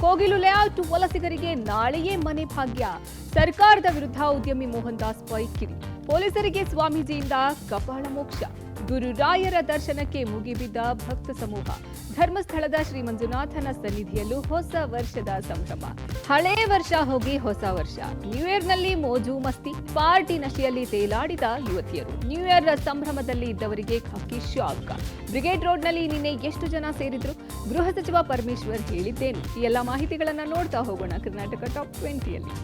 Kogilu layout ವಲಸಿಗರಿಗೆ ನಾಳೆಯೇ ಮನೆ ಭಾಗ್ಯ. ಸರ್ಕಾರದ ವಿರುದ್ಧ ಉದ್ಯಮಿ ಮೋಹನ್ ದಾಸ್ ಪೈ ಕಿಡಿ. ಪೊಲೀಸರಿಗೆ ಸ್ವಾಮೀಜಿಯಿಂದ ಕಪಾಳ ಮೋಕ್ಷ. ಗುರುರಾಯರ ದರ್ಶನಕ್ಕೆ ಮುಗಿಬಿದ್ದ ಭಕ್ತ ಸಮೂಹ. ಧರ್ಮಸ್ಥಳದ ಶ್ರೀ ಮಂಜುನಾಥನ ಸನ್ನಿಧಿಯಲ್ಲೂ ಹೊಸ ವರ್ಷದ ಸಂಭ್ರಮ. ಹಳೇ ವರ್ಷ ಹೋಗಿ ಹೊಸ ವರ್ಷ. ನ್ಯೂ ಇಯರ್ನಲ್ಲಿ ಮೋಜು ಮಸ್ತಿ, ಪಾರ್ಟಿ ನಶೆಯಲ್ಲಿ ತೇಲಾಡಿದ ಯುವತಿಯರು. ನ್ಯೂ ಇಯರ್ ಸಂಭ್ರಮದಲ್ಲಿ ಇದ್ದವರಿಗೆ ಖಕ್ಕಿ ಶಾಕ್. ಬ್ರಿಗೇಡ್ ರೋಡ್ನಲ್ಲಿ ನಿನ್ನೆ ಎಷ್ಟು ಜನ ಸೇರಿದ್ರು? ಗೃಹ ಸಚಿವ ಪರಮೇಶ್ವರ್ ಹೇಳಿದ್ದೇನು? ಈ ಎಲ್ಲ ಮಾಹಿತಿಗಳನ್ನ ನೋಡ್ತಾ ಹೋಗೋಣ ಕರ್ನಾಟಕ ಟಾಪ್ 20ಯಲ್ಲಿ.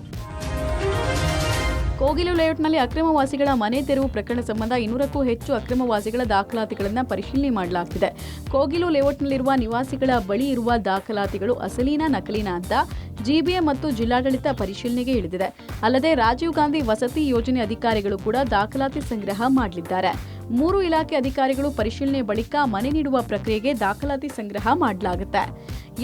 ಕೋಗಿಲು ಲೇಔಟ್ನಲ್ಲಿ ಅಕ್ರಮವಾಸಿಗಳ ಮನೆ ತೆರವು ಪ್ರಕರಣ ಸಂಬಂಧ 200ಕ್ಕೂ ಹೆಚ್ಚು ಅಕ್ರಮವಾಸಿಗಳ ದಾಖಲಾತಿಗಳನ್ನು ಪರಿಶೀಲನೆ ಮಾಡಲಾಗ್ತಿದೆ. ಕೋಗಿಲು ಲೇಔಟ್ನಲ್ಲಿರುವ ನಿವಾಸಿಗಳ ಬಳಿ ಇರುವ ದಾಖಲಾತಿಗಳು ಅಸಲಿನಾ ನಕಲಿನಾ ಅಂತ ಜಿಬಿಎ ಮತ್ತು ಜಿಲ್ಲಾಡಳಿತ ಪರಿಶೀಲನೆಗೆ ಇಳಿದಿದೆ. ಅಲ್ಲದೆ ರಾಜೀವ್ ಗಾಂಧಿ ವಸತಿ ಯೋಜನೆ ಅಧಿಕಾರಿಗಳು ಕೂಡ ದಾಖಲಾತಿ ಸಂಗ್ರಹ ಮಾಡಲಿದ್ದಾರೆ. 3 ಇಲಾಖೆ ಅಧಿಕಾರಿಗಳು ಪರಿಶೀಲನೆ ಬಳಿಕ ಮನೆ ನೀಡುವ ಪ್ರಕ್ರಿಯೆಗೆ ದಾಖಲಾತಿ ಸಂಗ್ರಹ ಮಾಡಲಾಗುತ್ತೆ.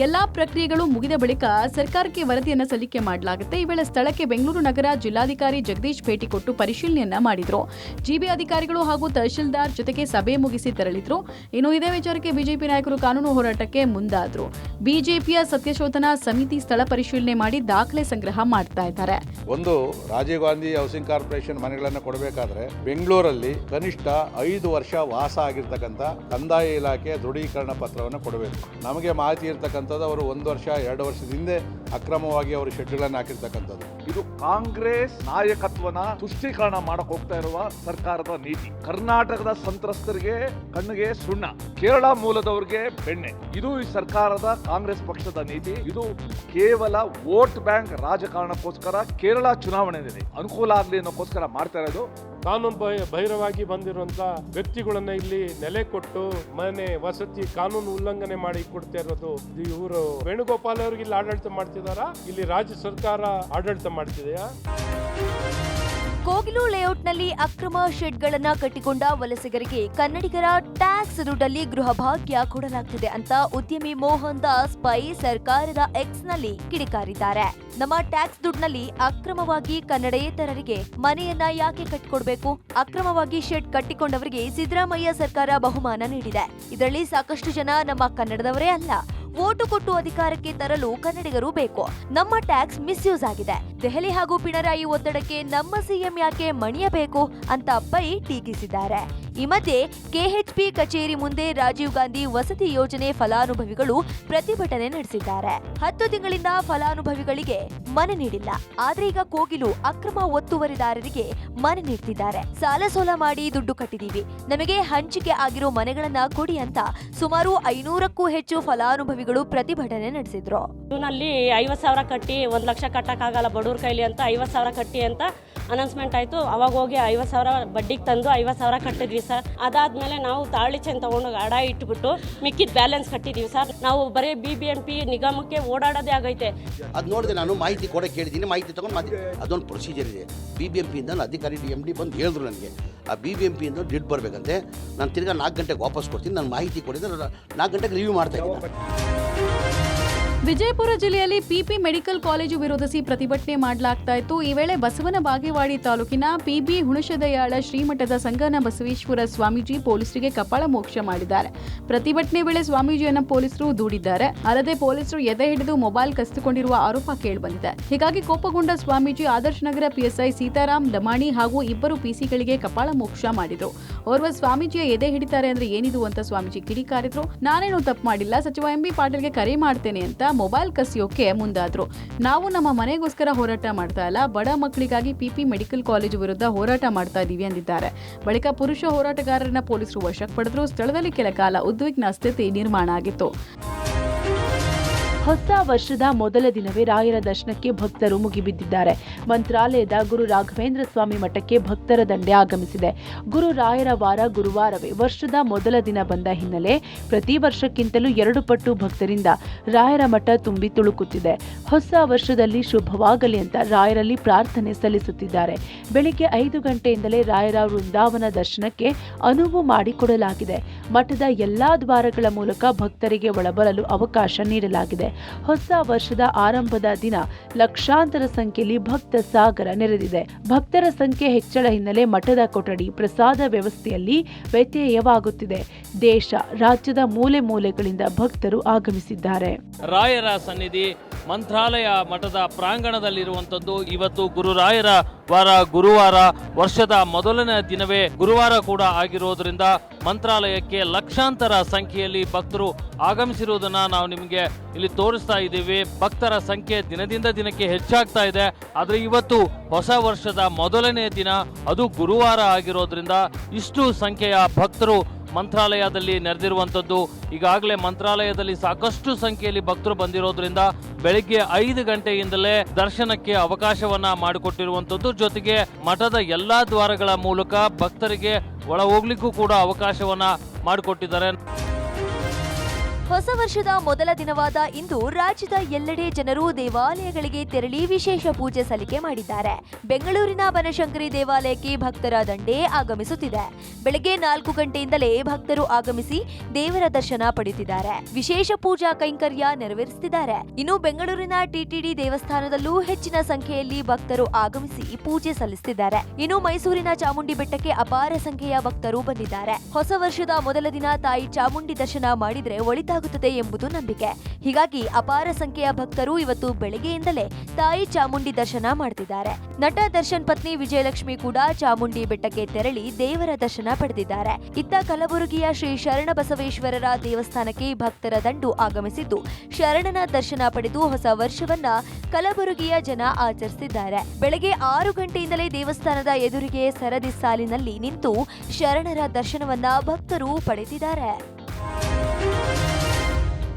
ಎಲ್ಲಾ ಪ್ರಕ್ರಿಯೆಗಳು ಮುಗಿದ ಬಳಿಕ ಸರ್ಕಾರಕ್ಕೆ ವರದಿಯನ್ನು ಸಲ್ಲಿಕೆ ಮಾಡಲಾಗುತ್ತೆ. ಈ ವೇಳೆ ಸ್ಥಳಕ್ಕೆ ಬೆಂಗಳೂರು ನಗರ ಜಿಲ್ಲಾಧಿಕಾರಿ ಜಗದೀಶ್ ಭೇಟಿ ಕೊಟ್ಟು ಪರಿಶೀಲನೆಯನ್ನ ಮಾಡಿದ್ರು. ಜಿಬಿ ಅಧಿಕಾರಿಗಳು ಹಾಗೂ ತಹಶೀಲ್ದಾರ್ ಜೊತೆಗೆ ಸಭೆ ಮುಗಿಸಿ ತೆರಳಿದ್ರು. ಇನ್ನು ಇದೇ ವಿಚಾರಕ್ಕೆ ಬಿಜೆಪಿ ನಾಯಕರು ಕಾನೂನು ಹೋರಾಟಕ್ಕೆ ಮುಂದಾದ್ರು. ಬಿಜೆಪಿಯ ಸತ್ಯಶೋಧನಾ ಸಮಿತಿ ಸ್ಥಳ ಪರಿಶೀಲನೆ ಮಾಡಿ ದಾಖಲೆ ಸಂಗ್ರಹ ಮಾಡ್ತಾ ಇದ್ದಾರೆ. ಒಂದು ರಾಜೀವ್ ಗಾಂಧಿ ಹೌಸಿಂಗ್ ಕಾರ್ಪೊರೇಷನ್ ಮನೆಗಳನ್ನು ಕೊಡಬೇಕಾದ್ರೆ ಬೆಂಗಳೂರಲ್ಲಿ ಕನಿಷ್ಠ 5 ವರ್ಷ ವಾಸ ಆಗಿರ್ತಕ್ಕಂಥ ಕಂದಾಯ ಇಲಾಖೆ ದೃಢೀಕರಣ ಪತ್ರವನ್ನು ಕೊಡಬೇಕು. ನಮಗೆ ಮಾಹಿತಿ ಇರ್ತಕ್ಕಂಥದ್ದು ಅವರು 1 ವರ್ಷ 2 ವರ್ಷದ ಹಿಂದೆ ಅಕ್ರಮವಾಗಿ ಅವರು ಶೆಡ್ಗಳನ್ನು ಹಾಕಿರ್ತಕ್ಕಂಥದ್ದು. ಇದು ಕಾಂಗ್ರೆಸ್ ನಾಯಕತ್ವನ ತುಷ್ಟೀಕರಣ ಮಾಡಕ್ ಹೋಗ್ತಾ ಇರುವ ಸರ್ಕಾರದ ನೀತಿ. ಕರ್ನಾಟಕದ ಸಂತ್ರಸ್ತರಿಗೆ ಕಣ್ಣಿಗೆ ಸುಣ್ಣ, ಕೇರಳ ಮೂಲದವರಿಗೆ ಬೆಣ್ಣೆ. ಇದು ಈ ಸರ್ಕಾರದ ಕಾಂಗ್ರೆಸ್ ಪಕ್ಷದ ನೀತಿ. ಇದು ಕೇವಲ ವೋಟ್ ಬ್ಯಾಂಕ್ ರಾಜಕಾರಣಕ್ಕೋಸ್ಕರ ಕೇರಳ ಚುನಾವಣೆಯಲ್ಲಿ ಅನುಕೂಲ ಆಗಲಿ ಅನ್ನೋಕ್ಕೋಸ್ಕರ ಮಾಡ್ತಾ ಇರೋದು. ಕಾನೂನು ಬಹಿರವಾಗಿ ಬಂದಿರುವಂತ ವ್ಯಕ್ತಿಗಳನ್ನ ಇಲ್ಲಿ ನೆಲೆ ಕೊಟ್ಟು ಮನೆ ವಸತಿ ಕಾನೂನು ಉಲ್ಲಂಘನೆ ಮಾಡಿ ಕೊಡ್ತಾ ಇರೋದು. ಇವರು ವೇಣುಗೋಪಾಲ್ ಅವರಿಗೆ ಇಲ್ಲಿ ಆಡಳಿತ ಮಾಡ್ತಿದಾರಾ? ಇಲ್ಲಿ ರಾಜ್ಯ ಸರ್ಕಾರ ಆಡಳಿತ ಮಾಡ್ತಿದೆಯಾ? ಕೋಗಿಲು ಲೇಔಟ್ನಲ್ಲಿ ಅಕ್ರಮ ಶೆಡ್ಗಳನ್ನ ಕಟ್ಟಿಕೊಂಡ ವಲಸಿಗರಿಗೆ ಕನ್ನಡಿಗರ ಟ್ಯಾಕ್ಸ್ ದುಡ್ಡಲ್ಲಿ ಗೃಹ ಭಾಗ್ಯ ಕೊಡಲಾಗ್ತಿದೆ ಅಂತ ಉದ್ಯಮಿ ಮೋಹನ್ ದಾಸ್ ಪೈ ಸರ್ಕಾರದ ಎಕ್ಸ್ನಲ್ಲಿ ಕಿಡಿಕಾರಿದ್ದಾರೆ. ನಮ್ಮ ಟ್ಯಾಕ್ಸ್ ದುಡ್ಡಿನಲ್ಲಿ ಅಕ್ರಮವಾಗಿ ಕನ್ನಡೇತರರಿಗೆ ಮನೆಯನ್ನ ಯಾಕೆ ಕಟ್ಟಿಕೊಡ್ಬೇಕು? ಅಕ್ರಮವಾಗಿ ಶೆಡ್ ಕಟ್ಟಿಕೊಂಡವರಿಗೆ ಸಿದ್ದರಾಮಯ್ಯ ಸರ್ಕಾರ ಬಹುಮಾನ ನೀಡಿದೆ. ಇದರಲ್ಲಿ ಸಾಕಷ್ಟು ಜನ ನಮ್ಮ ಕನ್ನಡದವರೇ ಅಲ್ಲ. ವೋಟು ಕೊಟ್ಟು ಅಧಿಕಾರಕ್ಕೆ ತರಲು ಕನ್ನಡಿಗರು ಬೇಕು. ನಮ್ಮ ಟ್ಯಾಕ್ಸ್ ಮಿಸ್ಯೂಸ್ ಆಗಿದೆ. ದೆಹಲಿ ಹಾಗೂ ಪಿಣರಾಯಿ ಒತ್ತಡಕ್ಕೆ ನಮ್ಮ ಸಿಎಂ ಯಾಕೆ ಮಣಿಯಬೇಕು ಅಂತ ಪೈ ಟೀಕಿಸಿದ್ದಾರೆ. ಈ ಮಧ್ಯೆ ಕೆಎಚ್ಪಿ ಕಚೇರಿ ಮುಂದೆ ರಾಜೀವ್ ಗಾಂಧಿ ವಸತಿ ಯೋಜನೆ ಫಲಾನುಭವಿಗಳು ಪ್ರತಿಭಟನೆ ನಡೆಸಿದ್ದಾರೆ. 10 ತಿಂಗಳಿಂದ ಫಲಾನುಭವಿಗಳಿಗೆ ಮನೆ ನೀಡಿಲ್ಲ. ಆದ್ರೆ ಈಗ ಕೋಗಿಲು ಅಕ್ರಮ ಒತ್ತುವರಿದಾರರಿಗೆ ಮನೆ ನೀಡ್ತಿದ್ದಾರೆ. ಸಾಲ ಸೋಲ ಮಾಡಿ ದುಡ್ಡು ಕಟ್ಟಿದೀವಿ, ನಮಗೆ ಹಂಚಿಕೆ ಆಗಿರೋ ಮನೆಗಳನ್ನ ಕೊಡಿ ಅಂತ ಸುಮಾರು 500ಕ್ಕೂ ಹೆಚ್ಚು ಫಲಾನುಭವಿಗಳು ಪ್ರತಿಭಟನೆ ನಡೆಸಿದ್ರು. ನಲ್ಲಿ 50,000 ಕಟ್ಟಿ 1 ಲಕ್ಷ ಕಟ್ಟಕ್ಕಾಗಲ್ಲ ಬಡವ್ರ ಕೈಲಿ ಅಂತ 50,000 ಕಟ್ಟಿ ಅಂತ ಅನೌನ್ಸ್ಮೆಂಟ್ ಆಯ್ತು. ಅವಾಗ ಹೋಗಿ 50,000 ಬಡ್ಡಿಗೆ ತಂದು 50,000 ಕಟ್ಟಿದ್ವಿ ಸರ್. ಅದಾದ್ಮೇಲೆ ನಾವು ತಾಳಿ ಚೆಂದ ತಗೊಂಡು ಅಡ ಇಟ್ಬಿಟ್ಟು ಮಿಕ್ಕಿದ ಬ್ಯಾಲೆನ್ಸ್ ಕಟ್ಟಿದೀವಿ ಸರ್. ನಾವು ಬರೀ BBMP ನಿಗಮಕ್ಕೆ ಓಡಾಡೋದೇ ಆಗೈತೆ. ಅದು ನೋಡಿದೆ, ನಾನು ಮಾಹಿತಿ ಕೊಡಕ್ಕೆ ಹೇಳಿದ್ದೀನಿ. ಮಾಹಿತಿ ತಗೊಂಡು ಅದೊಂದು ಪ್ರೊಸೀಜರ್ ಇದೆ. BBMP ಇಂದ ಅಧಿಕಾರಿ MD ಬಂದು ಹೇಳಿದ್ರು ನನಗೆ, ಆ BBMP ಇಂದ ದುಡ್ಡು ಬರಬೇಕಂತೆ. ನಾನು ತಿರ್ಗಾ 4 ಗಂಟೆಗೆ ವಾಪಸ್ ಕೊಡ್ತೀನಿ. ನಾನು ಮಾಹಿತಿ ಕೊಡಿದ್ರೆ 4 ಗಂಟೆಗೆ ರಿವ್ಯೂ ಮಾಡ್ತಾ ಇದ್ದೀನಿ. ವಿಜಯಪುರ ಜಿಲ್ಲೆಯಲ್ಲಿ ಪಿಪಿ ಮೆಡಿಕಲ್ ಕಾಲೇಜು ವಿರೋಧಿಸಿ ಪ್ರತಿಭಟನೆ ಮಾಡಲಾಗ್ತಾ ಇತ್ತು. ಈ ವೇಳೆ ಬಸವನ ಬಾಗೇವಾಡಿ ತಾಲೂಕಿನ PB ಹುಣಸದಯಾಳ ಶ್ರೀಮಠದ ಸಂಗನ ಬಸವೇಶ್ವರ ಸ್ವಾಮೀಜಿ ಪೊಲೀಸರಿಗೆ ಕಪಾಳ ಮೋಕ್ಷ ಮಾಡಿದ್ದಾರೆ. ಪ್ರತಿಭಟನೆ ವೇಳೆ ಸ್ವಾಮೀಜಿಯನ್ನು ಪೊಲೀಸರು ದೂಡಿದ್ದಾರೆ. ಅಲ್ಲದೆ ಪೊಲೀಸರು ಎದೆ ಹಿಡಿದು ಮೊಬೈಲ್ ಕಸಿದುಕೊಂಡಿರುವ ಆರೋಪ ಕೇಳಿಬಂದಿದೆ. ಹೀಗಾಗಿ ಕೋಪಗೊಂಡ ಸ್ವಾಮೀಜಿ ಆದರ್ಶ ನಗರ PSI ಸೀತಾರಾಮ್ ಲಮಾಣಿ ಹಾಗೂ 2 PCಗಳಿಗೆ ಕಪಾಳ ಮೋಕ್ಷ ಮಾಡಿದ್ರು. ಓರ್ವ ಸ್ವಾಮೀಜಿಯ ಎದೆ ಹಿಡಿತಾರೆ ಅಂದ್ರೆ ಏನಿದು ಅಂತ ಸ್ವಾಮೀಜಿ ಕಿಡಿಕಾರಿದ್ರು. ನಾನೇನು ತಪ್ಪು ಮಾಡಿಲ್ಲ, ಸಚಿವ MB ಪಾಟೀಲ್ಗೆ ಕರೆ ಮಾಡ್ತೇನೆ ಅಂತ ಮೊಬೈಲ್ ಕಸಿಯೋಕೆ ಮುಂದಾದ್ರು. ನಾವು ನಮ್ಮ ಮನೆಗೋಸ್ಕರ ಹೋರಾಟ ಮಾಡ್ತಾ ಇಲ್ಲ, ಬಡ ಮಕ್ಕಳಿಗಾಗಿ ಪಿಪಿ ಮೆಡಿಕಲ್ ಕಾಲೇಜು ವಿರುದ್ಧ ಹೋರಾಟ ಮಾಡ್ತಾ ಇದೀವಿ ಎಂದಿದ್ದಾರೆ. ಬಳಿಕ ಪುರುಷ ಹೋರಾಟಗಾರರನ್ನ ಪೊಲೀಸರು ವಶಕ್ಕೆ ಪಡೆದ್ರು. ಸ್ಥಳದಲ್ಲಿ ಕೆಲ ಕಾಲ ಉದ್ವಿಗ್ನ ಸ್ಥಿತಿ ನಿರ್ಮಾಣ ಆಗಿತ್ತು. ಹೊಸ ವರ್ಷದ ಮೊದಲ ದಿನವೇ ರಾಯರ ದರ್ಶನಕ್ಕೆ ಭಕ್ತರು ಮುಗಿಬಿದ್ದಿದ್ದಾರೆ. ಮಂತ್ರಾಲಯದ ಗುರು ರಾಘವೇಂದ್ರ ಸ್ವಾಮಿ ಮಠಕ್ಕೆ ಭಕ್ತರ ದಂಡೆ ಆಗಮಿಸಿದೆ. ಗುರು ರಾಯರ ವಾರ ಗುರುವಾರವೇ ವರ್ಷದ ಮೊದಲ ದಿನ ಬಂದ ಹಿನ್ನೆಲೆ ಪ್ರತಿ ವರ್ಷಕ್ಕಿಂತಲೂ 2 ಪಟ್ಟು ಭಕ್ತರಿಂದ ರಾಯರ ಮಠ ತುಂಬಿ ತುಳುಕುತ್ತಿದೆ. ಹೊಸ ವರ್ಷದಲ್ಲಿ ಶುಭವಾಗಲಿ ಅಂತ ರಾಯರಲ್ಲಿ ಪ್ರಾರ್ಥನೆ ಸಲ್ಲಿಸುತ್ತಿದ್ದಾರೆ. ಬೆಳಿಗ್ಗೆ 5 ಗಂಟೆಯಿಂದಲೇ ರಾಯರ ವೃಂದಾವನ ದರ್ಶನಕ್ಕೆ ಅನುವು ಮಾಡಿಕೊಡಲಾಗಿದೆ. ಮಠದ ಎಲ್ಲಾ ದ್ವಾರಗಳ ಮೂಲಕ ಭಕ್ತರಿಗೆ ಒಳಬರಲು ಅವಕಾಶ ನೀಡಲಾಗಿದೆ. ಹೊಸ ವರ್ಷದ ಆರಂಭದ ದಿನ ಲಕ್ಷಾಂತರ ಸಂಖ್ಯೆಯಲ್ಲಿ ಭಕ್ತ ಸಾಗರ ನೆರೆದಿದೆ. ಭಕ್ತರ ಸಂಖ್ಯೆ ಹೆಚ್ಚಳ ಹಿನ್ನೆಲೆ ಮಠದ ಕೊಠಡಿ ಪ್ರಸಾದ ವ್ಯವಸ್ಥೆಯಲ್ಲಿ ವ್ಯತ್ಯಯವಾಗುತ್ತಿದೆ. ದೇಶ ರಾಜ್ಯದ ಮೂಲೆ ಮೂಲೆಗಳಿಂದ ಭಕ್ತರು ಆಗಮಿಸಿದ್ದಾರೆ. ರಾಯರ ಸನ್ನಿಧಿ ಮಂತ್ರಾಲಯ ಮಠದ ಪ್ರಾಂಗಣದಲ್ಲಿರುವಂಥದ್ದು. ಇವತ್ತು ಗುರುರಾಯರ ವಾರ ಗುರುವಾರ, ವರ್ಷದ ಮೊದಲನೇ ದಿನವೇ ಗುರುವಾರ ಕೂಡ ಆಗಿರೋದ್ರಿಂದ ಮಂತ್ರಾಲಯಕ್ಕೆ ಲಕ್ಷಾಂತರ ಸಂಖ್ಯೆಯಲ್ಲಿ ಭಕ್ತರು ಆಗಮಿಸಿರುವುದನ್ನ ನಾವು ನಿಮಗೆ ಇಲ್ಲಿ ತೋರಿಸ್ತಾ ಇದ್ದೀವಿ. ಭಕ್ತರ ಸಂಖ್ಯೆ ದಿನದಿಂದ ದಿನಕ್ಕೆ ಹೆಚ್ಚಾಗ್ತಾ ಇದೆ. ಆದರೆ ಇವತ್ತು ಹೊಸ ವರ್ಷದ ಮೊದಲನೇ ದಿನ, ಅದು ಗುರುವಾರ ಆಗಿರೋದ್ರಿಂದ ಇಷ್ಟು ಸಂಖ್ಯೆಯ ಭಕ್ತರು ಮಂತ್ರಾಲಯದಲ್ಲಿ ನೆರೆದಿರುವಂಥದ್ದು. ಈಗಾಗಲೇ ಮಂತ್ರಾಲಯದಲ್ಲಿ ಸಾಕಷ್ಟು ಸಂಖ್ಯೆಯಲ್ಲಿ ಭಕ್ತರು ಬಂದಿರೋದ್ರಿಂದ ಬೆಳಿಗ್ಗೆ 5 ಗಂಟೆಯಿಂದಲೇ ದರ್ಶನಕ್ಕೆ ಅವಕಾಶವನ್ನ ಮಾಡಿಕೊಟ್ಟಿರುವಂಥದ್ದು. ಜೊತೆಗೆ ಮಠದ ಎಲ್ಲಾ ದ್ವಾರಗಳ ಮೂಲಕ ಭಕ್ತರಿಗೆ ಒಳ ಹೋಗ್ಲಿಕ್ಕೂ ಕೂಡ ಅವಕಾಶವನ್ನ ಮಾಡಿಕೊಟ್ಟಿದ್ದಾರೆ. ಹೊಸ ವರ್ಷದ ಮೊದಲ ದಿನವಾದ ಇಂದು ರಾಜ್ಯದ ಎಲ್ಲೆಡೆ ಜನರು ದೇವಾಲಯಗಳಿಗೆ ತೆರಳಿ ವಿಶೇಷ ಪೂಜೆ ಸಲ್ಲಿಕೆ ಮಾಡಿದ್ದಾರೆ. ಬೆಂಗಳೂರಿನ ಬನಶಂಕರಿ ದೇವಾಲಯಕ್ಕೆ ಭಕ್ತರ ದಂಡೇ ಆಗಮಿಸುತ್ತಿದೆ. ಬೆಳಗ್ಗೆ 4 ಗಂಟೆಯಿಂದಲೇ ಭಕ್ತರು ಆಗಮಿಸಿ ದೇವರ ದರ್ಶನ ಪಡೆಯುತ್ತಿದ್ದಾರೆ. ವಿಶೇಷ ಪೂಜಾ ಕೈಂಕರ್ಯ ನೆರವೇರಿಸುತ್ತಿದ್ದಾರೆ. ಇನ್ನು ಬೆಂಗಳೂರಿನ ಟಿಟಿಡಿ ದೇವಸ್ಥಾನದಲ್ಲೂ ಹೆಚ್ಚಿನ ಸಂಖ್ಯೆಯಲ್ಲಿ ಭಕ್ತರು ಆಗಮಿಸಿ ಪೂಜೆ ಸಲ್ಲಿಸುತ್ತಿದ್ದಾರೆ. ಇನ್ನು ಮೈಸೂರಿನ ಚಾಮುಂಡಿ ಬೆಟ್ಟಕ್ಕೆ ಅಪಾರ ಸಂಖ್ಯೆಯ ಭಕ್ತರು ಬಂದಿದ್ದಾರೆ. ಹೊಸ ವರ್ಷದ ಮೊದಲ ದಿನ ತಾಯಿ ಚಾಮುಂಡಿ ದರ್ಶನ ಮಾಡಿದ್ರೆ ಒಳಿತಾಗುತ್ತದೆ ಎಂಬುದು ನಂಬಿಕೆ. ಹೀಗಾಗಿ ಅಪಾರ ಸಂಖ್ಯೆಯ ಭಕ್ತರು ಇವತ್ತು ಬೆಳಗ್ಗೆಯಿಂದಲೇ ತಾಯಿ ಚಾಮುಂಡಿ ದರ್ಶನ ಮಾಡ್ತಿದ್ದಾರೆ. ನಟ ದರ್ಶನ್ ಪತ್ನಿ ವಿಜಯಲಕ್ಷ್ಮಿ ಕೂಡ ಚಾಮುಂಡಿ ಬೆಟ್ಟಕ್ಕೆ ತೆರಳಿ ದೇವರ ದರ್ಶನ ಪಡೆದಿದ್ದಾರೆ. ಇತ್ತ ಕಲಬುರಗಿಯ ಶ್ರೀ ಶರಣಬಸವೇಶ್ವರರ ದೇವಸ್ಥಾನಕ್ಕೆ ಭಕ್ತರ ದಂಡು ಆಗಮಿಸಿದ್ದು ಶರಣನ ದರ್ಶನ ಪಡೆದು ಹೊಸ ವರ್ಷವನ್ನ ಕಲಬುರಗಿಯ ಜನ ಆಚರಿಸಿದ್ದಾರೆ. ಬೆಳಗ್ಗೆ 6 ಗಂಟೆಯಿಂದಲೇ ದೇವಸ್ಥಾನದ ಎದುರಿಗೆ ಸರದಿ ಸಾಲಿನಲ್ಲಿ ನಿಂತು ಶರಣರ ದರ್ಶನವನ್ನ ಭಕ್ತರು ಪಡೆದಿದ್ದಾರೆ.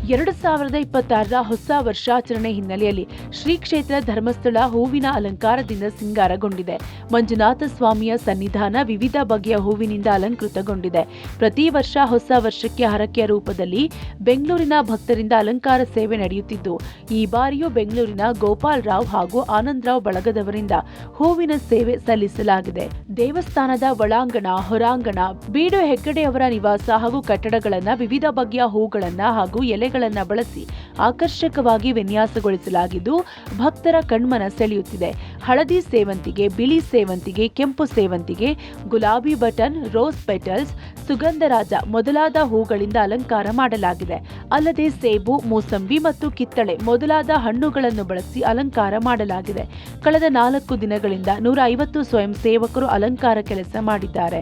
2026ರ ಹೊಸ ವರ್ಷಾಚರಣೆ ಹಿನ್ನೆಲೆಯಲ್ಲಿ ಶ್ರೀ ಕ್ಷೇತ್ರ ಧರ್ಮಸ್ಥಳ ಹೂವಿನ ಅಲಂಕಾರದಿಂದ ಸಿಂಗಾರಗೊಂಡಿದೆ. ಮಂಜುನಾಥ ಸ್ವಾಮಿಯ ಸನ್ನಿಧಾನ ವಿವಿಧ ಬಗೆಯ ಹೂವಿನಿಂದ ಅಲಂಕೃತಗೊಂಡಿದೆ. ಪ್ರತಿ ವರ್ಷ ಹೊಸ ವರ್ಷಕ್ಕೆ ಹರಕೆಯ ರೂಪದಲ್ಲಿ ಬೆಂಗಳೂರಿನ ಭಕ್ತರಿಂದ ಅಲಂಕಾರ ಸೇವೆ ನಡೆಯುತ್ತಿದ್ದು, ಈ ಬಾರಿಯೂ ಬೆಂಗಳೂರಿನ ಗೋಪಾಲ್ ರಾವ್ ಹಾಗೂ ಆನಂದ್ ರಾವ್ ಬಳಗದವರಿಂದ ಹೂವಿನ ಸೇವೆ ಸಲ್ಲಿಸಲಾಗಿದೆ. ದೇವಸ್ಥಾನದ ಒಳಾಂಗಣ, ಹೊರಾಂಗಣ, ಬೀಡು ಹೆಗ್ಗಡೆಯವರ ನಿವಾಸ ಹಾಗೂ ಕಟ್ಟಡಗಳನ್ನು ವಿವಿಧ ಬಗೆಯ ಹೂಗಳನ್ನ ಹಾಗೂ ಎಲೆಗಳನ್ನ ಬಳಸಿ ಆಕರ್ಷಕವಾಗಿ ವಿನ್ಯಾಸಗೊಳಿಸಲಾಗಿದ್ದು ಭಕ್ತರ ಕಣ್ಮನ ಸೆಳೆಯುತ್ತಿದೆ. ಹಳದಿ ಸೇವಂತಿಗೆ, ಬಿಳಿ ಸೇವಂತಿಗೆ, ಕೆಂಪು ಸೇವಂತಿಗೆ, ಗುಲಾಬಿ ಬಟನ್, ರೋಸ್ ಪೆಟಲ್ಸ್, ಸುಗಂಧರಾಜ ಮೊದಲಾದ ಹೂಗಳಿಂದ ಅಲಂಕಾರ ಮಾಡಲಾಗಿದೆ. ಅಲ್ಲದೆ ಸೇಬು, ಮೂಸಂಬಿ ಮತ್ತು ಕಿತ್ತಳೆ ಮೊದಲಾದ ಹಣ್ಣುಗಳನ್ನು ಬಳಸಿ ಅಲಂಕಾರ ಮಾಡಲಾಗಿದೆ. ಕಳೆದ 4 ದಿನಗಳಿಂದ 150 ಸ್ವಯಂ ಸೇವಕರು ಅಲಂಕಾರ ಕೆಲಸ ಮಾಡಿದ್ದಾರೆ.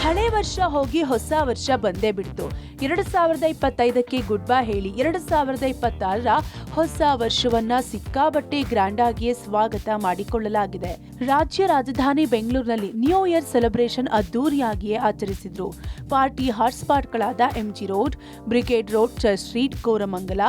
ಹಳೆ ವರ್ಷ ಹೋಗಿ ಹೊಸ ವರ್ಷ ಬಂದೇ ಬಿಡ್ತು. 2025ಕ್ಕೆ ಗುಡ್ ಬೈ ಹೇಳಿ 2026ರ ಹೊಸ ವರ್ಷವನ್ನ ಸಿಕ್ಕಾಬಟ್ಟೆ ಗ್ರ್ಯಾಂಡ್ ಆಗಿಯೇ ಸ್ವಾಗತ ಮಾಡಿಕೊಳ್ಳಲಾಗಿದೆ. ರಾಜ್ಯ ರಾಜಧಾನಿ ಬೆಂಗಳೂರಿನಲ್ಲಿ ನ್ಯೂ ಇಯರ್ ಸೆಲೆಬ್ರೇಷನ್ ಅದ್ದೂರಿಯಾಗಿಯೇ ಆಚರಿಸಿದ್ರು. ಪಾರ್ಟಿ ಹಾಟ್ಸ್ಪಾಟ್ಗಳಾದ MG road, Brigade road, Church Street, Koramangala,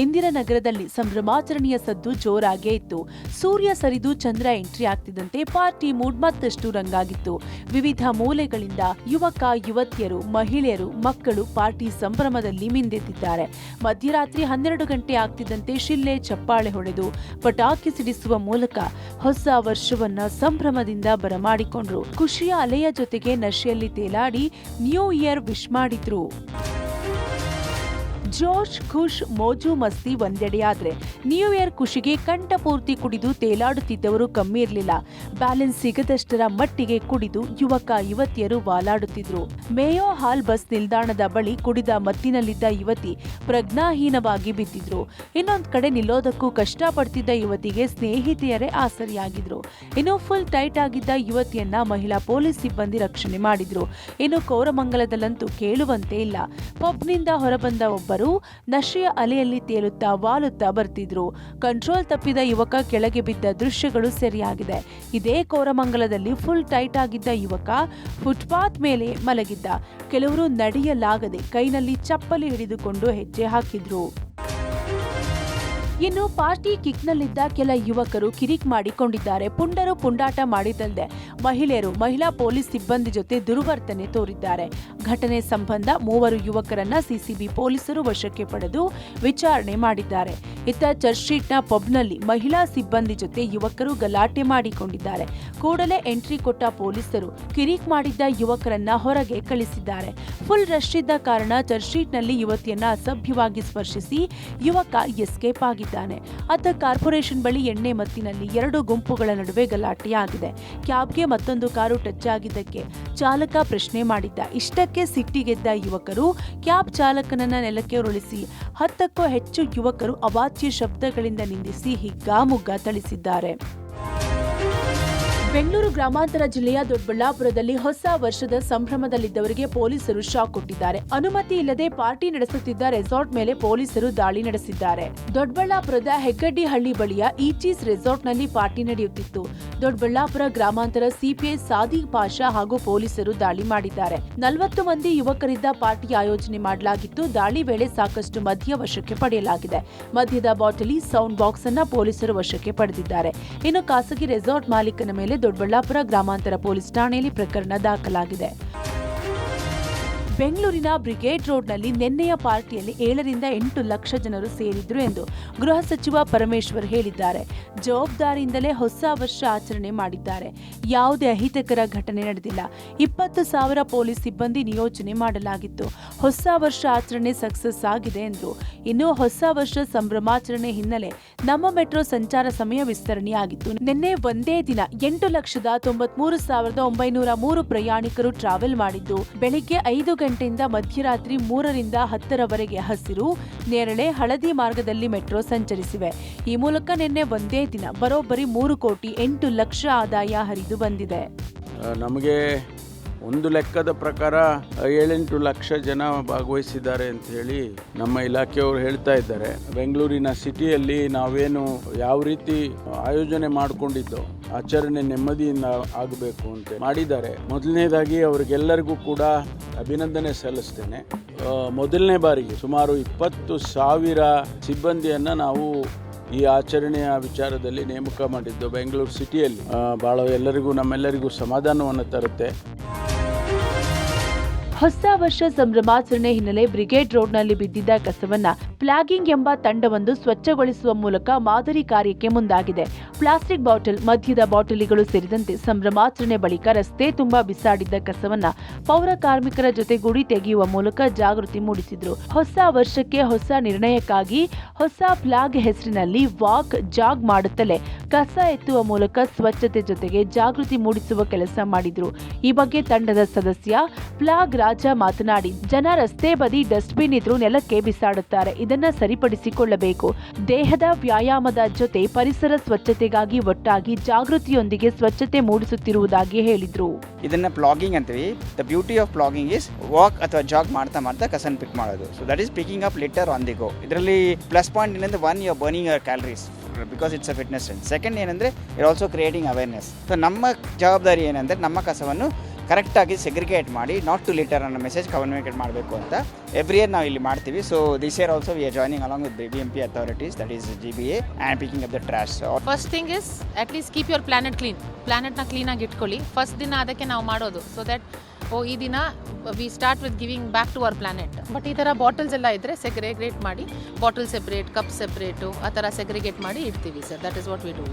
ಇಂದಿರಾನಗರದಲ್ಲಿ ಸಂಭ್ರಮಾಚರಣೆಯ ಸದ್ದು ಜೋರಾಗೇ ಇತ್ತು. ಸೂರ್ಯ ಸರಿದು ಚಂದ್ರ ಎಂಟ್ರಿ ಆಗ್ತಿದ್ದಂತೆ ಪಾರ್ಟಿ ಮೂಡ್ ಮತ್ತಷ್ಟು ರಂಗಾಗಿತ್ತು. ವಿವಿಧ ಮೂಲೆಗಳಿಂದ ಯುವಕ ಯುವತಿಯರು, ಮಹಿಳೆಯರು, ಮಕ್ಕಳು ಪಾರ್ಟಿ ಸಂಭ್ರಮದಲ್ಲಿ ಮಿಂದೆದ್ದಿದ್ದಾರೆ. ಮಧ್ಯರಾತ್ರಿ 12 ಗಂಟೆ ಆಗ್ತಿದ್ದಂತೆ ಶಿಲ್ಲೆ ಚಪ್ಪಾಳೆ ಹೊಡೆದು ಪಟಾಕಿ ಸಿಡಿಸುವ ಮೂಲಕ ಹೊಸ ವರ್ಷವನ್ನ ಸಂಭ್ರಮದಿಂದ ಬರಮಾಡಿಕೊಂಡ್ರು. ಖುಷಿಯ ಅಲೆಯ ಜೊತೆಗೆ ನಶೆಯಲ್ಲಿ ತೇಲಾಡಿ ನ್ಯೂ ಇಯರ್ ವಿಶ್ ಮಾಡಿದ್ರು. ಜೋಶ್, ಖುಷ್, ಮೋಜು ಮಸ್ತಿ ಒಂದೆಡೆಯಾದ್ರೆ ನ್ಯೂ ಇಯರ್ ಖುಷಿಗೆ ಕಂಠಪೂರ್ತಿ ಕುಡಿದು ತೇಲಾಡುತ್ತಿದ್ದವರು ಕಮ್ಮಿ ಇರಲಿಲ್ಲ. ಬ್ಯಾಲೆನ್ಸ್ ಸಿಗದಷ್ಟರ ಮಟ್ಟಿಗೆ ಕುಡಿದು ಯುವಕ ಯುವತಿಯರು ವಾಲಾಡುತ್ತಿದ್ರು. ಮೇಯೋ ಹಾಲ್ ಬಸ್ ನಿಲ್ದಾಣದ ಬಳಿ ಕುಡಿದ ಮತ್ತಿನಲ್ಲಿದ್ದ ಯುವತಿ ಪ್ರಜ್ಞಾಹೀನವಾಗಿ ಬಿದ್ದಿದ್ರು. ಇನ್ನೊಂದ್ ಕಡೆ ನಿಲ್ಲೋದಕ್ಕೂ ಕಷ್ಟಪಡ್ತಿದ್ದ ಯುವತಿಗೆ ಸ್ನೇಹಿತೆಯರೇ ಆಸರಿಯಾಗಿದ್ರು. ಇನ್ನು ಫುಲ್ ಟೈಟ್ ಆಗಿದ್ದ ಯುವತಿಯನ್ನ ಮಹಿಳಾ ಪೊಲೀಸ್ ಸಿಬ್ಬಂದಿ ರಕ್ಷಣೆ ಮಾಡಿದ್ರು. ಇನ್ನು ಕೋರಮಂಗಲದಲ್ಲಂತೂ ಕೇಳುವಂತೆ ಇಲ್ಲ. ಪಬ್ನಿಂದ ಹೊರಬಂದ ಒಬ್ಬರು ನಶೆಯ ಅಲೆಯಲ್ಲಿ ತೇಲುತ್ತಾ ವಾಲುತ್ತಾ ಬರ್ತಿದ್ರು. ಕಂಟ್ರೋಲ್ ತಪ್ಪಿದ ಯುವಕ ಕೆಳಗೆ ಬಿದ್ದ ದೃಶ್ಯಗಳು ಸೆರೆಯಾಗಿದೆ. ಇದೇ ಕೋರಮಂಗಲದಲ್ಲಿ ಫುಲ್ ಟೈಟ್ ಆಗಿದ್ದ ಯುವಕ ಫುಟ್ಪಾತ್ ಮೇಲೆ ಮಲಗಿದ್ದ. ಕೆಲವರು ನಡೆಯಲಾಗದೆ ಕೈನಲ್ಲಿ ಚಪ್ಪಲಿ ಹಿಡಿದುಕೊಂಡು ಹೆಜ್ಜೆ ಹಾಕಿದ್ರು. ಇನ್ನು ಪಾರ್ಟಿ ಕಿಕ್ನಲ್ಲಿದ್ದ ಕೆಲ ಯುವಕರು ಕಿರಿಕ್ ಮಾಡಿಕೊಂಡಿದ್ದಾರೆ. ಪುಂಡರು ಪುಂಡಾಟ ಮಾಡಿದ್ದಲ್ಲದೆ ಮಹಿಳೆಯರು ಮಹಿಳಾ ಪೊಲೀಸ್ ಸಿಬ್ಬಂದಿ ಜೊತೆ ದುರ್ವರ್ತನೆ ತೋರಿದ್ದಾರೆ. ಘಟನೆ ಸಂಬಂಧ 3 ಯುವಕರನ್ನ ಸಿಸಿಬಿ ಪೊಲೀಸರು ವಶಕ್ಕೆ ಪಡೆದು ವಿಚಾರಣೆ ಮಾಡಿದ್ದಾರೆ. ಇತ್ತ ಚರ್ಚ್ ಸ್ಟ್ರೀಟ್ನ ಪಬ್ನಲ್ಲಿ ಮಹಿಳಾ ಸಿಬ್ಬಂದಿ ಜೊತೆ ಯುವಕರು ಗಲಾಟೆ ಮಾಡಿಕೊಂಡಿದ್ದಾರೆ. ಕೂಡಲೇ ಎಂಟ್ರಿ ಕೊಟ್ಟ ಪೊಲೀಸರು ಕಿರಿಕ್ ಮಾಡಿದ್ದ ಯುವಕರನ್ನ ಹೊರಗೆ ಕಳಿಸಿದ್ದಾರೆ. ಫುಲ್ ರಶ್ ಇದ್ದ ಕಾರಣ ಚರ್ಚ್ ಸ್ಟ್ರೀಟ್ನಲ್ಲಿ ಯುವತಿಯನ್ನ ಅಸಭ್ಯವಾಗಿ ಸ್ಪರ್ಶಿಸಿ ಯುವಕ ಎಸ್ಕೇಪ್ ಆಗಿದ್ದಾನೆ. ಅತ್ತ ಕಾರ್ಪೊರೇಷನ್ ಬಳಿ ಎಣ್ಣೆ ಮತ್ತಿನಲ್ಲಿ 2 ಗುಂಪುಗಳ ನಡುವೆ ಗಲಾಟೆಯಾಗಿದೆ. ಕ್ಯಾಬ್ಗೆ ಮತ್ತೊಂದು ಕಾರು ಟಚ್ ಆಗಿದ್ದಕ್ಕೆ ಚಾಲಕ ಪ್ರಶ್ನೆ ಮಾಡಿದ್ದ. ಇಷ್ಟಕ್ಕೆ ಸಿಟ್ಟಿಗೆದ್ದ ಯುವಕರು ಕ್ಯಾಬ್ ಚಾಲಕನನ್ನ ನೆಲಕ್ಕೆ ಉರುಳಿಸಿ 10ಕ್ಕೂ ಹೆಚ್ಚು ಯುವಕರು ಅವಾಚ್ಯ ಅವಾಚ್ಯ ಶಬ್ದಗಳಿಂದ ನಿಂದಿಸಿ ಹಿಗ್ಗಾಮುಗ್ಗಾ ಥಳಿಸಿದ್ದಾರೆ. ಬೆಂಗಳೂರು ಗ್ರಾಮಾಂತರ ಜಿಲ್ಲೆಯ ದೊಡ್ಡಬಳ್ಳಾಪುರದಲ್ಲಿ ಹೊಸ ವರ್ಷದ ಸಂಭ್ರಮದಲ್ಲಿದ್ದವರಿಗೆ ಪೊಲೀಸರು ಶಾಕ್ ಕೊಟ್ಟಿದ್ದಾರೆ. ಅನುಮತಿ ಇಲ್ಲದೆ ಪಾರ್ಟಿ ನಡೆಸುತ್ತಿದ್ದ ರೆಸಾರ್ಟ್ ಮೇಲೆ ಪೊಲೀಸರು ದಾಳಿ ನಡೆಸಿದ್ದಾರೆ. ದೊಡ್ಡಬಳ್ಳಾಪುರದ ಹೆಗ್ಗಡ್ಡಿಹಳ್ಳಿ ಬಳಿಯ ಈಚೀಸ್ ರೆಸಾರ್ಟ್ನಲ್ಲಿ ಪಾರ್ಟಿ ನಡೆಯುತ್ತಿತ್ತು. ದೊಡ್ಡಬಳ್ಳಾಪುರ ಗ್ರಾಮಾಂತರ ಸಿಪಿಐ ಸಾದಿಕ್ ಪಾಷಾ ಹಾಗೂ ಪೊಲೀಸರು ದಾಳಿ ಮಾಡಿದ್ದಾರೆ. 40 ಮಂದಿ ಯುವಕರಿದ್ದ ಪಾರ್ಟಿ ಆಯೋಜನೆ ಮಾಡಲಾಗಿತ್ತು. ದಾಳಿ ವೇಳೆ ಸಾಕಷ್ಟು ಮದ್ಯ ವಶಕ್ಕೆ ಪಡೆಯಲಾಗಿದೆ. ಮದ್ಯದ ಬಾಟಲಿ, ಸೌಂಡ್ ಬಾಕ್ಸ್ ಅನ್ನ ಪೊಲೀಸರು ವಶಕ್ಕೆ ಪಡೆದಿದ್ದಾರೆ. ಇನ್ನು ಖಾಸಗಿ ರೆಸಾರ್ಟ್ ಮಾಲೀಕನ ಮೇಲೆ ದೊಡ್ಡಬಳ್ಳಾಪುರ ಗ್ರಾಮಾಂತರ ಪೊಲೀಸ್ ಠಾಣೆಯಲ್ಲಿ ಪ್ರಕರಣ ದಾಖಲಾಗಿದೆ. ಬೆಂಗಳೂರಿನ ಬ್ರಿಗೇಡ್ ರೋಡ್ನಲ್ಲಿ ನಿನ್ನೆಯ ಪಾರ್ಟಿಯಲ್ಲಿ 7 ರಿಂದ 8 ಲಕ್ಷ ಜನರು ಸೇರಿದ್ರು ಎಂದು ಗೃಹ ಸಚಿವ ಪರಮೇಶ್ವರ್ ಹೇಳಿದ್ದಾರೆ. ಜವಾಬ್ದಾರಿಯಿಂದಲೇ ಹೊಸ ವರ್ಷ ಆಚರಣೆ ಮಾಡಿದ್ದಾರೆ. ಯಾವುದೇ ಅಹಿತಕರ ಘಟನೆ ನಡೆದಿಲ್ಲ. 20,000 ಪೊಲೀಸ್ ಸಿಬ್ಬಂದಿ ನಿಯೋಜನೆ ಮಾಡಲಾಗಿತ್ತು. ಹೊಸ ವರ್ಷ ಆಚರಣೆ ಸಕ್ಸಸ್ ಆಗಿದೆ ಎಂದರು. ಇನ್ನು ಹೊಸ ವರ್ಷ ಸಂಭ್ರಮಾಚರಣೆ ಹಿನ್ನೆಲೆ ನಮ್ಮ ಮೆಟ್ರೋ ಸಂಚಾರ ಸಮಯ ವಿಸ್ತರಣೆಯಾಗಿತ್ತು. ನಿನ್ನೆ ಒಂದೇ ದಿನ 8,93,903 ಪ್ರಯಾಣಿಕರು ಟ್ರಾವೆಲ್ ಮಾಡಿದ್ದು, ಬೆಳಿಗ್ಗೆ 5 ಗಂಟೆಯಿಂದ ಮಧ್ಯರಾತ್ರಿ 3 ರಿಂದ 10ರವರೆಗೆ ಹಸಿರು, ನೇರಳೆ, ಹಳದಿ ಮಾರ್ಗದಲ್ಲಿ ಮೆಟ್ರೋ ಸಂಚರಿಸಿವೆ. ಈ ಮೂಲಕ ನಿನ್ನೆ ಒಂದೇ ದಿನ ಬರೋಬ್ಬರಿ 3,08 ಲಕ್ಷ ಆದಾಯ ಹರಿದು ಬಂದಿದೆ. ನಮಗೆ ಒಂದು ಲೆಕ್ಕದ ಪ್ರಕಾರ 7-8 ಲಕ್ಷ ಜನ ಭಾಗವಹಿಸಿದ್ದಾರೆ ಅಂತ ಹೇಳಿ ನಮ್ಮ ಇಲಾಖೆಯವರು ಹೇಳ್ತಾ ಇದ್ದಾರೆ. ಬೆಂಗಳೂರಿನ ಸಿಟಿಯಲ್ಲಿ ನಾವೇನು ಯಾವ ರೀತಿ ಆಯೋಜನೆ ಮಾಡಿಕೊಂಡಿದ್ದೋ ಆಚರಣೆ ನೆಮ್ಮದಿಯಿಂದ ಆಗಬೇಕು ಅಂತ ಮಾಡಿದ್ದಾರೆ. ಮೊದಲನೇದಾಗಿ ಅವರಿಗೆಲ್ಲರಿಗೂ ಕೂಡ ಅಭಿನಂದನೆ ಸಲ್ಲಿಸ್ತೇನೆ. ಮೊದಲನೇ ಬಾರಿಗೆ ಸುಮಾರು 20,000 ಸಿಬ್ಬಂದಿಯನ್ನು ನಾವು ಈ ಆಚರಣೆಯ ವಿಚಾರದಲ್ಲಿ ನೇಮಕ ಮಾಡಿದ್ದು ಬೆಂಗಳೂರು ಸಿಟಿಯಲ್ಲಿ. ಭಾಳ ನಮ್ಮೆಲ್ಲರಿಗೂ ಸಮಾಧಾನವನ್ನು ತರುತ್ತೆ. ಹೊಸ ವರ್ಷ ಸಂಭ್ರಮಾಚರಣೆ ಹಿನ್ನೆಲೆ ಬ್ರಿಗೇಡ್ ರೋಡ್ನಲ್ಲಿ ಬಿದ್ದಿದ್ದ ಕಸವನ್ನ ಫ್ಲಾಗಿಂಗ್ ಎಂಬ ತಂಡವೊಂದು ಸ್ವಚ್ಛಗೊಳಿಸುವ ಮೂಲಕ ಮಾದರಿ ಕಾರ್ಯಕ್ಕೆ ಮುಂದಾಗಿದೆ. ಪ್ಲಾಸ್ಟಿಕ್ ಬಾಟಲ್, ಮದ್ಯದ ಬಾಟಲಿಗಳು ಸೇರಿದಂತೆ ಸಂಭ್ರಮಾಚರಣೆ ಬಳಿಕ ರಸ್ತೆ ತುಂಬಾ ಬಿಸಾಡಿದ್ದ ಕಸವನ್ನ ಪೌರ ಕಾರ್ಮಿಕರ ಜೊತೆಗೂಡಿ ತೆಗೆಯುವ ಮೂಲಕ ಜಾಗೃತಿ ಮೂಡಿಸಿದ್ರು. ಹೊಸ ವರ್ಷಕ್ಕೆ ಹೊಸ ನಿರ್ಣಯಕ್ಕಾಗಿ ಹೊಸ ಫ್ಲಾಗ್ ಹೆಸರಿನಲ್ಲಿ ವಾಕ್, ಜಾಗ್ ಮಾಡುತ್ತಲೇ ಕಸ ಎತ್ತುವ ಮೂಲಕ ಸ್ವಚ್ಛತೆ ಜೊತೆಗೆ ಜಾಗೃತಿ ಮೂಡಿಸುವ ಕೆಲಸ ಮಾಡಿದ್ರು. ಈ ಬಗ್ಗೆ ತಂಡದ ಸದಸ್ಯ ಫ್ಲಾಗ್ ರಾಜ ಮಾತನಾಡಿ, ಜನ ರಸ್ತೆ ಬದಿ ಡಸ್ಟ್ಬಿನ್ ಇದ್ರೂ ನೆಲಕ್ಕೆ ಬಿಸಾಡುತ್ತಾರೆ. ಇದನ್ನ ಸರಿಪಡಿಸಿಕೊಳ್ಳಬೇಕು. ದೇಹದ ವ್ಯಾಯಾಮದ ಜೊತೆ ಪರಿಸರ ಸ್ವಚ್ಛತೆಗಾಗಿ ಒಟ್ಟಾಗಿ ಜಾಗೃತಿಯೊಂದಿಗೆ ಸ್ವಚ್ಛತೆ ಮೂಡಿಸುತ್ತಿರುವುದಾಗಿ ಹೇಳಿದ್ರು. ಇದನ್ನ ಪ್ಲಾಗಿಂಗ್ ಅಂತೀವಿ. The beauty of plogging is walk ಅಥವಾ ಜಾಗ್ ಮಾಡ್ತಾ ಕಸನ್ ಪಿಕ್ ಮಾಡೋದು. So that is picking up litter on the go. ಇದರಲ್ಲಿ ಪ್ಲಸ್ ಪಾಯಿಂಟ್ ಏನಂದ್ರೆ 1 you are burning your calories because it's a fitness trend. Second ಏನಂದ್ರೆ you are also creating awareness. So ನಮ್ಮ ಜವಾಬ್ದಾರಿ ಏನಂದ್ರೆ ನಮ್ಮ ಕಸವನ್ನು ಕರೆಕ್ಟಾಗಿ ಸೆಗ್ರಿಗೇಟ್ ಮಾಡಿ ನಾಟ್ ಟು ಲಿಟರ್ ಅನ್ನೋ ಮೆಸೇಜ್ ಕಮ್ಯುನಿಕೇಟ್ ಮಾಡಬೇಕು ಅಂತ ಎವ್ರಿ ಇಯರ್ ನಾವು ಇಲ್ಲಿ ಮಾಡ್ತೀವಿ. So this year also we are joining along with BBMP authorities, that is GBA, and picking up the trash. First thing is at least keep your planet clean. ಪ್ಲಾನೆಟ್ನ ಕ್ಲೀನಾಗಿ ಇಟ್ಕೊಳ್ಳಿ. First ದಿನ ಅದಕ್ಕೆ ನಾವು ಮಾಡೋದು. ಸೊ ದಟ್ ಈ ದಿನ we start with giving back to our planet. But ಈ ಥರ ಬಾಟಲ್ಸ್ ಎಲ್ಲ ಇದ್ದರೆ ಸೆಗ್ರಿಗೇಟ್ ಮಾಡಿ, ಬಾಟಲ್ ಸೆಪ್ರೇಟ್, ಕಪ್ ಸೆಪ್ರೇಟು ಆ ಥರ ಸೆಗ್ರಿಗೇಟ್ ಮಾಡಿ ಇಡ್ತೀವಿ sir. That is what we do.